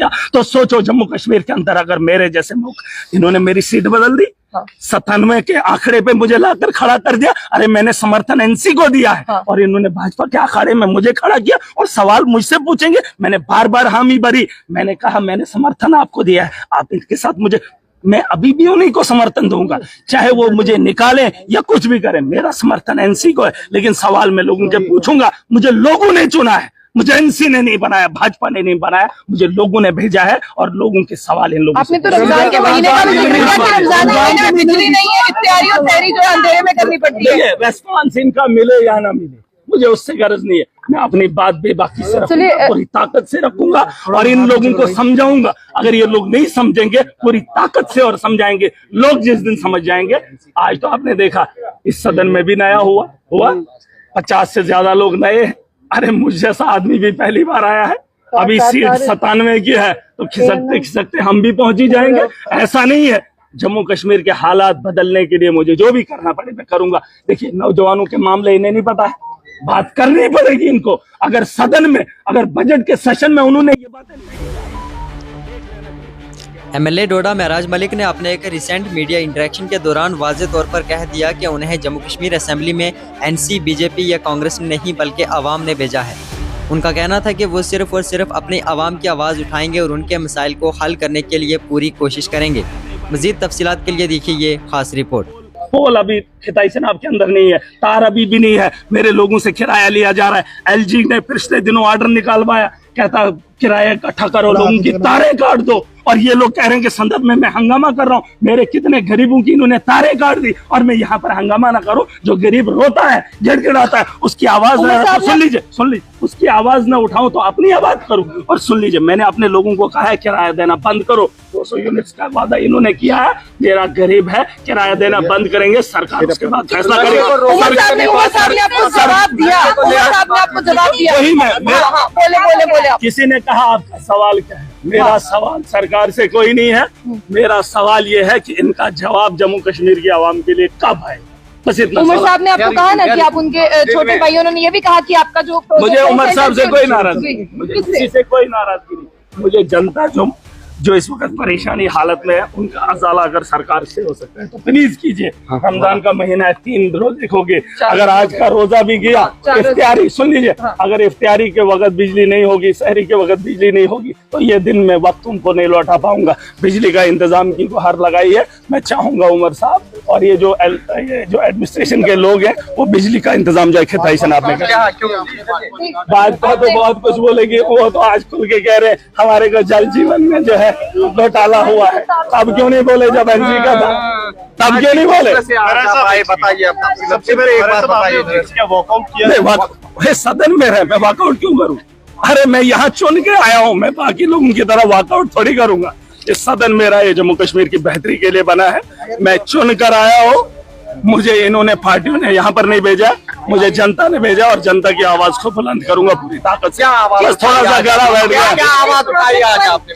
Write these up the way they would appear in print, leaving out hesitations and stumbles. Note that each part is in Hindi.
किया। तो सोचो जम्मू कश्मीर के अंदर अगर मेरे जैसे इन्होंने मेरी सीट बदल दी, 97 के आंकड़े पे मुझे लाकर खड़ा कर दिया। अरे मैंने समर्थन एनसी को दिया है और इन्होंने भाजपा के अखाड़े में मुझे खड़ा किया और सवाल मुझसे पूछेंगे। मैंने बार बार हामी भरी, मैंने कहा मैंने समर्थन आपको दिया है, आप इनके साथ मुझे, मैं अभी भी उन्हीं को समर्थन दूंगा, चाहे वो मुझे निकालें या कुछ भी करें, मेरा समर्थन एनसी को है। लेकिन सवाल मैं लोगों से पूछूंगा, मुझे लोगों ने चुना है, मुझे एनसी ने नहीं बनाया, भाजपा ने नहीं बनाया, मुझे लोगों ने भेजा है और लोगों के सवाल इन लोगों आपने तो रमजान के महीने का भी जिक्र किया कि रमजान के महीने में बिजली नहीं है, इफ्तारी और सहरी जो अंधेरे में करनी पड़ती है। रेस्पॉन्स इनका मिले या ना मिले मुझे उससे गर्ज नहीं है, मैं अपनी बात बेबाकी से रखूंगा, पूरी ताकत से रखूंगा और इन लोगों को समझाऊंगा। अगर ये लोग नहीं समझेंगे पूरी ताकत से और समझाएंगे, लोग जिस दिन समझ जाएंगे। आज तो आपने देखा इस सदन में भी नया हुआ 50 से ज्यादा लोग नए। अरे मुझ जैसा आदमी भी पहली बार आया है, अभी सीट 97 की है तो खिसकते हम भी पहुंच ही जाएंगे। ऐसा नहीं है, जम्मू कश्मीर के हालात बदलने के लिए मुझे जो भी करना पड़े मैं करूंगा। देखिए नौजवानों के मामले इन्हें नहीं पता है, बात करनी पड़ेगी इनको। अगर सदन में, अगर बजट के सेशन में उन्होंने ये बातें एमएलए डोडा महराज मलिक ने अपने एक रिसेंट मीडिया इंटरेक्शन के दौरान वाज़े तौर पर कह दिया कि उन्हें जम्मू कश्मीर असेंबली में एनसी, बीजेपी या कांग्रेस ने नहीं बल्कि आवाम ने भेजा है। उनका कहना था कि वो सिर्फ और सिर्फ अपनी आवाम की आवाज़ उठाएंगे और उनके मसाइल को हल करने के लिए पूरी कोशिश करेंगे। मज़ीद तफसीलात के लिए देखिए ये खास रिपोर्ट। पोल अभी खिताई सेनाब के अंदर नहीं है, तार अभी भी नहीं है, मेरे लोगों से किराया लिया जा रहा है। एलजी ने पिछले दिनों ऑर्डर निकालवाया, कहता किराया इकट्ठा करो, लोगों की तारें काट दो। और ये लोग कह रहे हैं कि संदर्भ में मैं हंगामा कर रहा हूँ। मेरे कितने गरीबों की इन्होंने तारें काट दी और मैं यहाँ पर हंगामा ना करूँ। जो गरीब रोता है, गिड़गिड़ाता है, उसकी आवाज सुन लीजिए, उसकी आवाज ना उठाऊं तो अपनी आवाज करूं। और सुन लीजिए, मैंने अपने लोगों को कहा है किराया देना बंद करो। 200 यूनिट्स का वादा इन्होंने किया है, मेरा गरीब है, किराया देना बंद करेंगे, सरकार उसके बाद फैसला करेगी। वही मैं किसी ने कहा आपका सवाल क्या है? मेरा सवाल सरकार से कोई नहीं है, मेरा सवाल ये है कि इनका जवाब जम्मू कश्मीर की आवाम के लिए कब आए, बस इतना। उमर साहब ने आपको कहा ना कि आप उनके छोटे भाई, उन्होंने ये भी कहा कि आपका जो मुझे उमर साहब से कोई नाराजगी नहीं, मुझे किसी से कोई नाराजगी नहीं। मुझे जनता जो इस वक्त परेशानी हालत में है उनका अजाला अगर सरकार से हो सकता है तो प्लीज कीजिए। रमजान का महीना है, 3 रोजे होंगे, अगर आज का रोजा भी गया इफ्तियारी, सुन लीजिए, अगर इफ्तियारी के वक्त बिजली नहीं होगी, सहरी के वक्त बिजली नहीं होगी तो ये दिन में वक्त उनको नहीं लौटा पाऊंगा। बिजली का इंतजाम की गुहार लगाई है। मैं चाहूंगा उमर साहब और ये जो एडमिनिस्ट्रेशन के लोग हैं वो बिजली का इंतजाम जो खिताई से आपने भाजपा तो बहुत कुछ बोलेगी, वो तो आज खुल के कह रहे हैं हमारे को जल जीवन में जो है घोटाला हुआ है। अब क्यों नहीं बोले जब एनजी का था, तब क्यों नहीं बोले? बताइए सबसे पहले एक बात बताइए, क्या वॉकआउट किया? सदन में रहे, मैं वॉकआउट क्यों करूं? अरे मैं यहाँ चुन के आया हूँ, मैं बाकी लोगों की तरह वॉकआउट थोड़ी करूंगा। इस सदन मेरा ये जम्मू कश्मीर की बेहतरी के लिए बना है, मैं चुन कर आया हूँ। मुझे इन्होंने पार्टियों ने यहाँ पर नहीं भेजा, मुझे जनता ने भेजा और जनता की आवाज को बुलंद करूंगा पूरी ताकत से। बस थोड़ा सा गला बैठ गया। क्या आवाज उठाई आज आपने?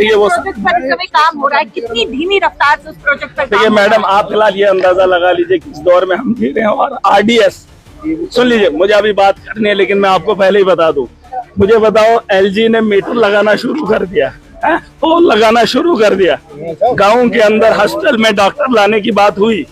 ये वो काम हो रहा है, कितनी धीमी रफ्तार से उस प्रोजेक्ट पर देखिए मैडम, आप फिलहाल ये अंदाजा लगा लीजिए किस दौर में हम जी रहे हैं। और आरडीएस, सुन लीजिए, मुझे अभी बात करनी है लेकिन मैं आपको पहले ही बता दूं। मुझे बताओ, एलजी ने मीटर लगाना शुरू कर दिया, पोल लगाना शुरू कर दिया। गाँव के अंदर हॉस्टल में डॉक्टर लाने की बात हुई,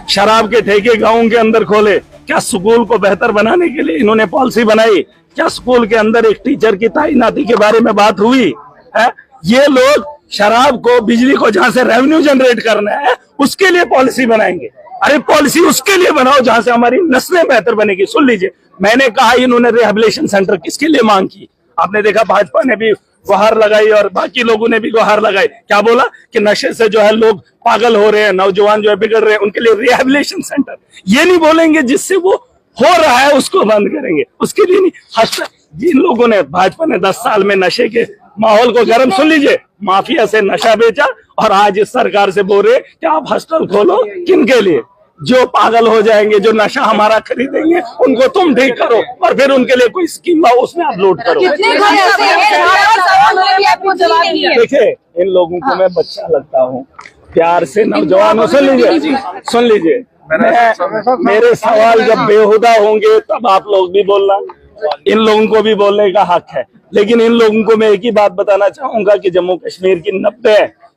शराब के ठेके गाँव के अंदर खोले। क्या स्कूल को बेहतर बनाने के लिए इन्होंने पॉलिसी बनाई? क्या स्कूल के अंदर एक टीचर की तैनाती के बारे में बात हुई है? ये लोग शराब को, बिजली को जहां से रेवेन्यू जनरेट करना है उसके लिए पॉलिसी बनाएंगे। अरे पॉलिसी उसके लिए बनाओ जहां से हमारी नस्लें बेहतर बनेगी। सुन लीजिए, मैंने कहा इन्होंने रिहेबिलिटेशन सेंटर किसके लिए मांग की? आपने देखा भाजपा ने भी गुहार लगाई और बाकी लोगों ने भी गुहार लगाई। क्या बोला कि नशे से जो है लोग पागल हो रहे हैं, नौजवान जो है बिगड़ रहे हैं, उनके लिए रिहेबिलिटेशन सेंटर। ये नहीं बोलेंगे जिससे वो हो रहा है उसको बंद करेंगे, उसके लिए नहीं। जिन लोगों ने, भाजपा ने 10 साल में नशे के माहौल को गर्म, सुन लीजिए, माफिया से नशा बेचा और आज इस सरकार से बोल रहे कि आप हॉस्टल खोलो। किनके लिए? जो पागल हो जाएंगे, जो नशा हमारा खरीदेंगे, उनको तुम ठीक करो और फिर उनके लिए कोई स्कीम लाओ, उसमें आप लोड करो। देखिए, इन लोगों को मैं बच्चा लगता हूँ, प्यार से नौजवानों, सुन लीजिए, मेरे सवाल जब बेहुदा होंगे तब आप लोग भी बोलना, इन लोगों को भी बोलने का हक है, लेकिन इन लोगों को मैं एक ही बात बताना चाहूंगा कि जम्मू कश्मीर की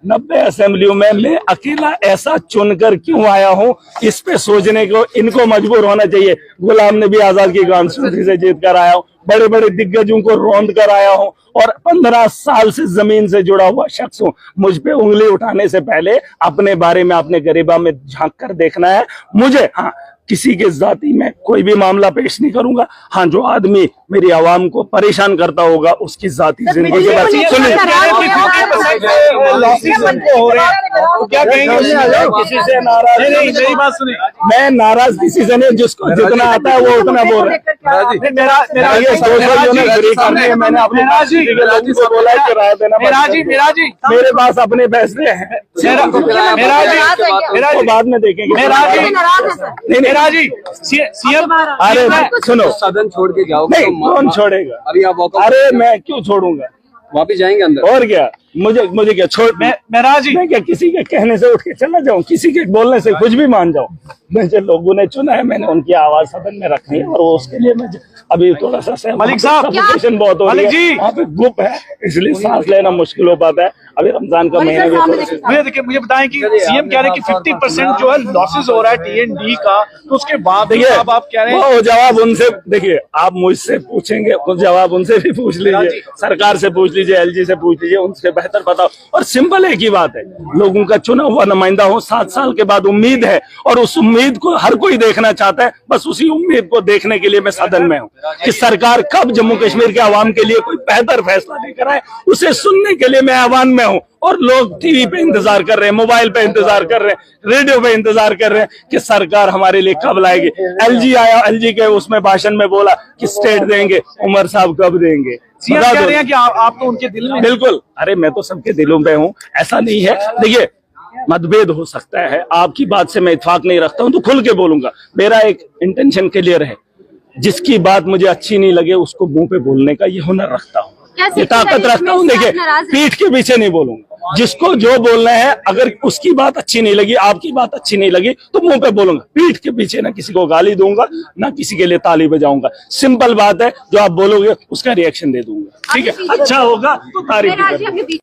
90 असेंबलियों में मैं अकेला ऐसा चुनकर क्यों आया हूं, इस पे सोचने को इनको मजबूर होना चाहिए। गुलाम नबी आजाद की कॉन्स्टिट्यूंसी से जीत कर आया हूं, बड़े बड़े दिग्गजों को रौंद कर आया हूं और 15 साल से जमीन से जुड़ा हुआ शख्स हूं। मुझ पे उंगली उठाने से पहले अपने बारे में, अपने गरीबा में झांक कर देखना है मुझे। हाँ, किसी के जाति में कोई भी मामला पेश नहीं करूंगा। हाँ, जो आदमी मेरी आवाम को परेशान करता होगा उसकी जाति जिंदगी के बाद सुनिए, क्या कहेंगे? किसी से नाराज नहीं, मेरी बात सुनिए, मैं नाराज किसी से नहीं, जिसको जितना आता है वो उतना बोल रहा है। मैंने अपने लोगों को बोला है किराया देना, मेरे पास अपने पैसे हैं, बाद में देखेंगे। जी सीएम, अरे सुनो, सदन छोड़ के जाओ। नहीं, कौन छोड़ेगा? अभी आप वॉकआउट, अरे मैं क्यों छोड़ूंगा? वापिस जाएंगे अंदर। और क्या, मुझे क्या छोड़, मैं क्या किसी के कहने से उठ के चला जाऊं, किसी के बोलने से कुछ भी मान जाऊं? मुझे लोगों ने चुना है, मैंने उनकी आवाज सदन में रखनी है और उसके लिए मैं अभी थोड़ा सा मलिक साहब, सफोकेशन बहुत हो रही है, वहाँ पे गुप है, इसलिए सांस लेना मुश्किल हो पाता है। अभी रमजान का महीना भी मुझे बताएं कि सीएम कह रहे हैं कि 50% जो है लॉसेस हो रहा है TND का, तो उसके बाद देखिए आप कह रहे हैं वो जवाब उनसे, देखिए आप मुझसे पूछेंगे कुछ जवाब उनसे भी पूछ लीजिए, सरकार से पूछ लीजिए, LG से पूछ लीजिए, उनसे बेहतर बताओ। और सिंपल एक ही बात है, लोगों का चुना हुआ नुमाइंदा हूँ, 7 साल के बाद उम्मीद है और उस उम्मीद को हर कोई देखना चाहता है। बस उसी उम्मीद को देखने के लिए मैं सदन में हूँ कि सरकार कब जम्मू कश्मीर के आवाम के लिए कोई बेहतर फैसला लेकर आए, उसे सुनने के लिए मैं आह्वान में हूँ। और लोग टीवी पे इंतजार कर रहे हैं, मोबाइल पे इंतजार कर रहे हैं, रेडियो पे इंतजार कर रहे हैं कि सरकार हमारे लिए कब लाएगी। LG आया, LG के उसमें भाषण में बोला कि स्टेट देंगे, उमर साहब कब देंगे? सीएम कह रहे हैं कि आप तो उनके दिल में। बिल्कुल, अरे मैं तो सबके दिलों में हूँ, ऐसा नहीं है। देखिए मतभेद हो सकता है, आपकी बात से मैं इत्फाक नहीं रखता हूं तो खुल के बोलूंगा। मेरा एक इंटेंशन क्लियर है, जिसकी बात मुझे अच्छी नहीं लगे उसको मुंह पे बोलने का ये हुनर रखता हूँ, ये ताकत रखता हूँ। देखिए पीठ के पीछे नहीं बोलूंगा, जिसको जो बोलना है, अगर उसकी बात अच्छी नहीं लगी, आपकी बात अच्छी नहीं लगी तो मुंह पे बोलूंगा, पीठ के पीछे ना किसी को गाली दूंगा, ना किसी के लिए ताली बजाऊंगा। सिंपल बात है, जो आप बोलोगे उसका रिएक्शन दे दूंगा, ठीक है? अच्छा होगा तो तारीफ करें।